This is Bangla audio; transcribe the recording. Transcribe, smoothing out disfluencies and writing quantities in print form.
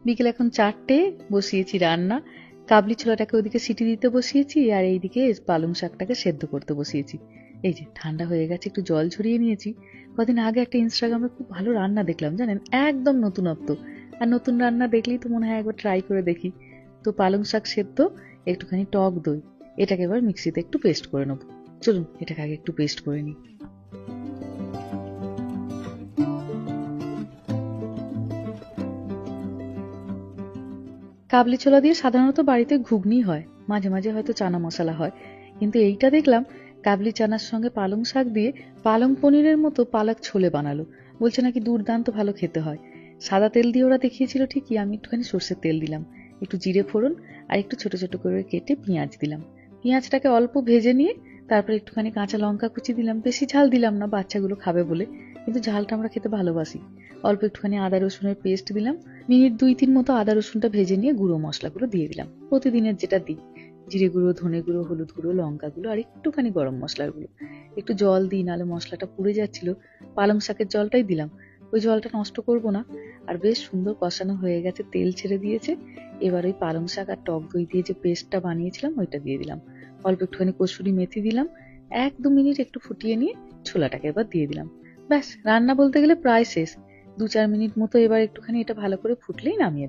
বিকেল এখন 4টে, বসিয়েছি রান্না। কাবলি ছোলাটাকে ওদিকে সিটি দিতে বসিয়েছি, আর এইদিকে পালং শাকটাকে সেদ্ধ করতে বসিয়েছি। এই যে ঠান্ডা হয়ে গেছে, একটু জল ঝরিয়ে নিয়েছি। কদিন আগে একটা ইনস্টাগ্রামে খুব ভালো রান্না দেখলাম জানেন, একদম নতুনত্ব। আর নতুন রান্না দেখলেই তো মনে হয় একবার ট্রাই করে দেখি। তো পালং শাক সেদ্ধ, একটুখানি টক দই, এটাকে এবার মিক্সিতে একটু পেস্ট করে নেবো। চলুন এটাকে আগে একটু পেস্ট করে নিই। কাবলি ছোলা দিয়ে সাধারণত বাড়িতে ঘুগনি হয়, মাঝে মাঝে হয়তো চানা মশলা হয়, কিন্তু এইটা দেখলাম কাবলি চানার সঙ্গে পালং শাক দিয়ে পালং পনিরের মতো পালক ছোলে বানালো। বলছে নাকি দুর্দান্ত ভালো খেতে হয়। সাদা তেল দিয়ে ওরা দেখিয়েছিল ঠিকই, আমি একটুখানি সর্ষের তেল দিলাম, একটু জিরে ফোড়ন, আর একটু ছোট ছোট করে কেটে পেঁয়াজ দিলাম। পেঁয়াজটাকে অল্প ভেজে নিয়ে তারপর একটুখানি কাঁচা লঙ্কা কুচি দিলাম, বেশি ঝাল দিলাম না, বাচ্চাগুলো খাবে বলে, কিন্তু ঝালটা আমরা খেতে ভালোবাসি। অল্প একটুখানি আদা রসুনের পেস্ট দিলাম। মিনিট 2-3 মতো আদা রসুনটা ভেজে নিয়ে গুঁড়ো মশলাগুলো দিয়ে দিলাম, প্রতিদিনের যেটা দিই, জিরে গুঁড়ো, ধনে গুঁড়ো, হলুদ গুঁড়ো, লঙ্কা গুঁড়ো, আর একটুখানি গরম মশলার গুঁড়ো। একটু জল দিই, নাহলে মশলাটা পুড়ে যাচ্ছিল। পালং শাকের জলটাই দিলাম, ওই জলটা নষ্ট করব না। আর বেশ সুন্দর কষানো হয়ে গেছে, তেল ছেড়ে দিয়েছে। এবার ওই পালং শাক আর টক দই দিয়ে যে পেস্টটা বানিয়েছিলাম ওইটা দিয়ে দিলাম। অল্প একটুখানি কসুরি মেথি দিলাম। 1-2 মিনিট একটু ফুটিয়ে নিয়ে ছোলাটাকে এবার দিয়ে দিলাম। ব্যাস, রান্না বলতে গেলে প্রায় শেষ। 2-4 মিনিট মতো এবার একটুখানি এটা ভালো করে ফুটলেই নামিয়ে